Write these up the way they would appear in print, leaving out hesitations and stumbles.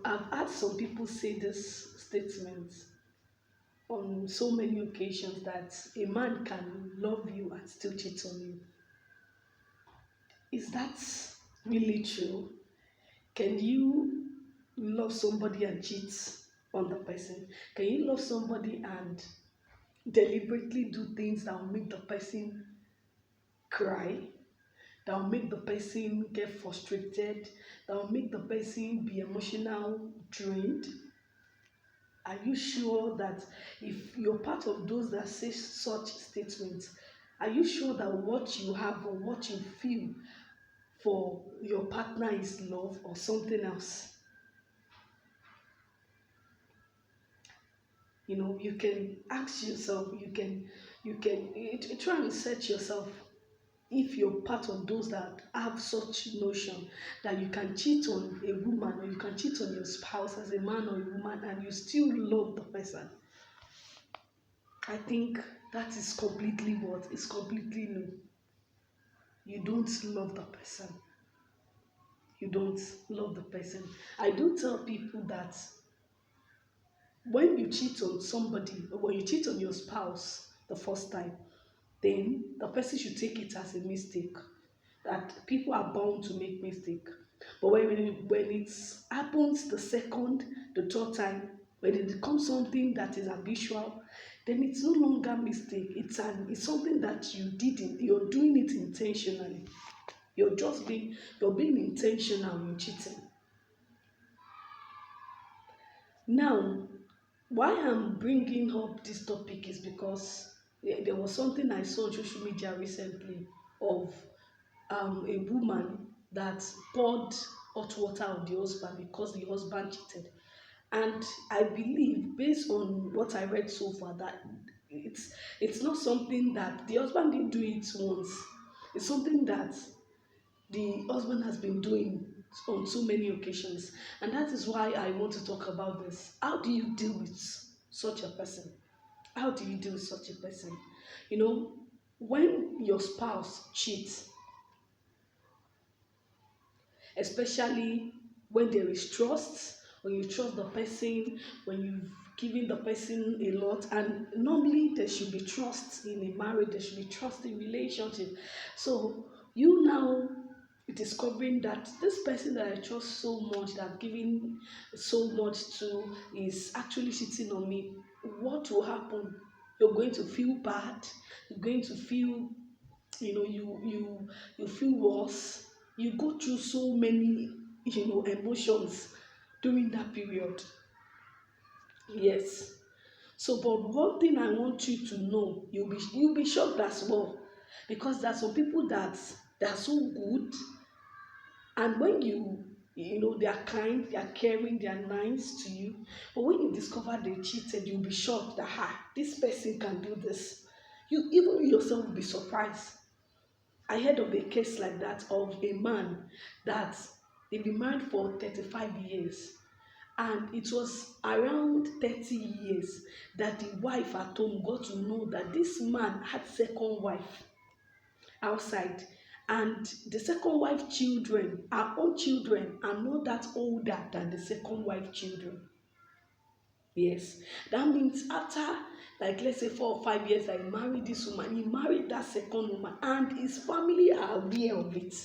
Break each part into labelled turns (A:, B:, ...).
A: I've had some people say this statement on so many occasions that a man can love you and still cheat on you. Is that really true? Can you love somebody and cheat on the person? Can you love somebody and deliberately do things that will make the person cry, that will make the person get frustrated, that will make the person be emotional drained? Are you sure that if you're part of those that say such statements, are you sure that what you have or what you feel for your partner is love or something else? You can ask yourself, you can try and search yourself if you're part of those that have such notion that you can cheat on a woman or you can cheat on your spouse as a man or a woman and you still love the person. I think that is completely what is completely no. You don't love the person. You don't love the person. I do tell people that when you cheat on somebody or when you cheat on your spouse the first time, then the person should take it as a mistake. That people are bound to make mistake. But when it happens the second, the third time, when it becomes something that is habitual, then it's no longer mistake. It's something that you're doing it intentionally. You're being intentional in cheating. Now, why I'm bringing up this topic is because there was something I saw on social media recently of a woman that poured hot water on the husband because the husband cheated. And I believe, based on what I read so far, that it's not something that the husband didn't do it once. It's something that the husband has been doing on so many occasions. And that is why I want to talk about this. How do you deal with such a person? How do you deal with such a person? You know, when your spouse cheats, especially when there is trust, when you trust the person, when you've given the person a lot, and normally there should be trust in a marriage, there should be trust in relationship. So you now discovering that this person that I trust so much, that I've given so much to, is actually cheating on me. What will happen? You're going to feel bad. You're going to feel, you feel worse. You go through so many emotions during that period. Yes. So but one thing I want you to know, you'll be shocked as well, because there are some people that they are so good, and when they are kind, they are caring, they are nice to you, but when you discover they cheated, you'll be shocked that this person can do this. You even yourself will be surprised. I heard of a case like that of a man that they've been married for 35 years, and it was around 30 years that the wife at home got to know that this man had second wife outside, and the second wife children, her own children, are not that older than the second wife children. Yes, that means after, like, let's say 4 or 5 years that he married this woman, he married that second woman, and his family are aware of it.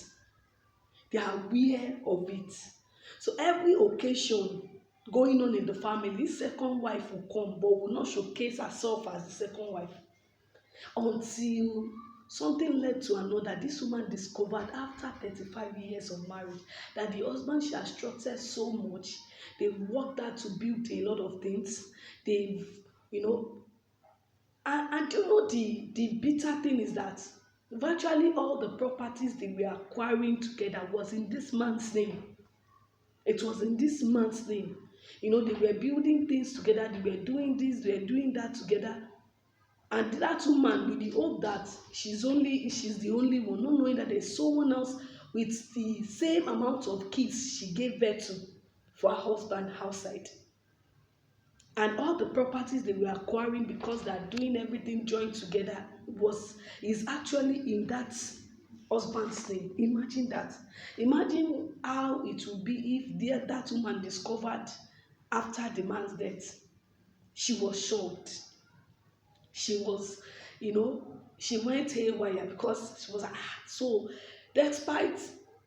A: They are aware of it. So every occasion going on in the family, this second wife will come, but will not showcase herself as the second wife until something led to another. This woman discovered after 35 years of marriage that the husband she has trusted so much, they've worked hard to build a lot of things. They've, you know, and the bitter thing is that virtually all the properties they were acquiring together was in this man's name. It was in this man's name. They were building things together, they were doing this, they were doing that together. And that woman, with the hope that she's the only one, not knowing that there's someone else with the same amount of kids she gave birth to for her husband outside. And all the properties they were acquiring because they're doing everything joined together is actually in that husband's name. Imagine that. Imagine how it would be if that woman discovered after the man's death. She was shocked. She was, she went haywire because she was like, so despite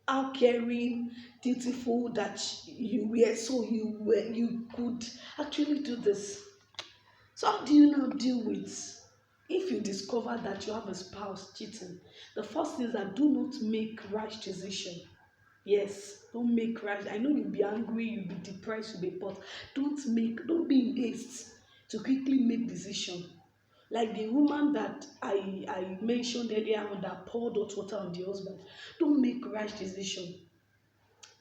A: how caring, dutiful that you were, so you could actually do this. So how do you now deal with if you discover that you have a spouse cheating? The first thing is that do not make rash decision. Yes, don't make rash. I know you'll be angry, you'll be depressed, you'll be but don't be in haste to quickly make decision. Like the woman that I mentioned earlier on that poured hot water on the husband. Don't make rash decision.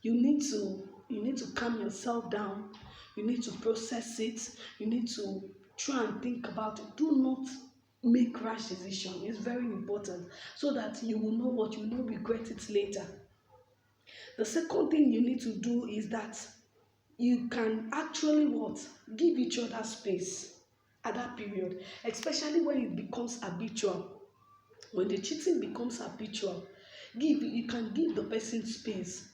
A: You need to calm yourself down. You need to process it. You need to try and think about it. Do not make rash decision. It's very important so that you will know what you will not regret it later. The second thing you need to do is that you can actually what give each other space at that period, especially when it becomes habitual. When the cheating becomes habitual, you can give the person space,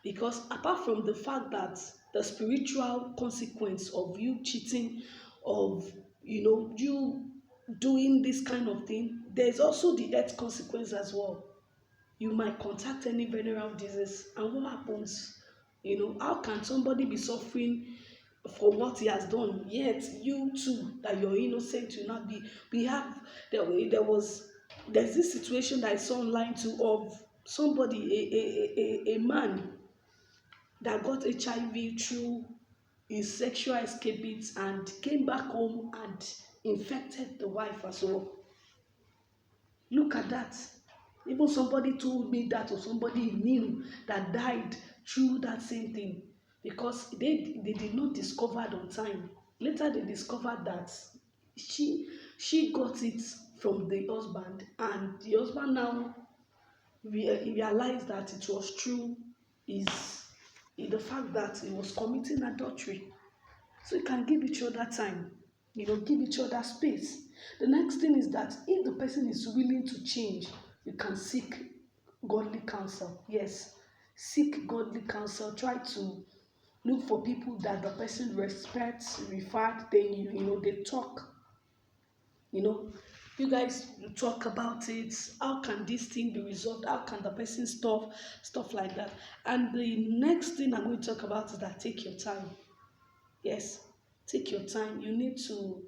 A: because apart from the fact that the spiritual consequence of you cheating, of you doing this kind of thing, there's also the health consequence as well. You might contact any venereal disease, and what happens? How can somebody be suffering for what he has done, yet you too that you're innocent will not be? We have there's this situation that I saw online too, of somebody, a man that got HIV through his sexual escapades and came back home and infected the wife as well. Look at that. Even somebody told me that, or somebody knew that died through that same thing, because they did not discover it on time. Later they discovered that she got it from the husband, and the husband now realized that it was true, is the fact that he was committing adultery. So you can give each other time, give each other space. The next thing is that if the person is willing to change, you can seek godly counsel. Yes, seek godly counsel. Try to look for people that the person respects, referred, then they talk. you know you guys talk about it. How can this thing be resolved? How can the person stuff like that? And the next thing I'm going to talk about is that take your time. Yes, take your time. You need to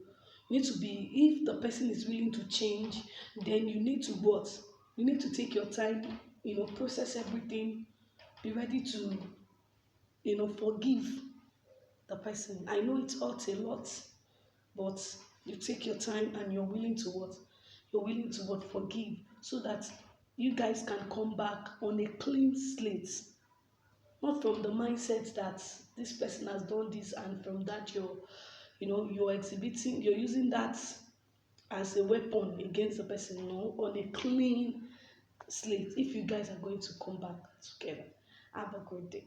A: be, if the person is willing to change, then you need to what? You need to take your time, process everything, be ready to, forgive the person. I know it hurts a lot, but you take your time and you're willing to what? You're willing to what? Forgive, so that you guys can come back on a clean slate. Not from the mindset that this person has done this, and from that you're using that as a weapon against the person. No, on a clean slate, if you guys are going to come back together. Have a great day.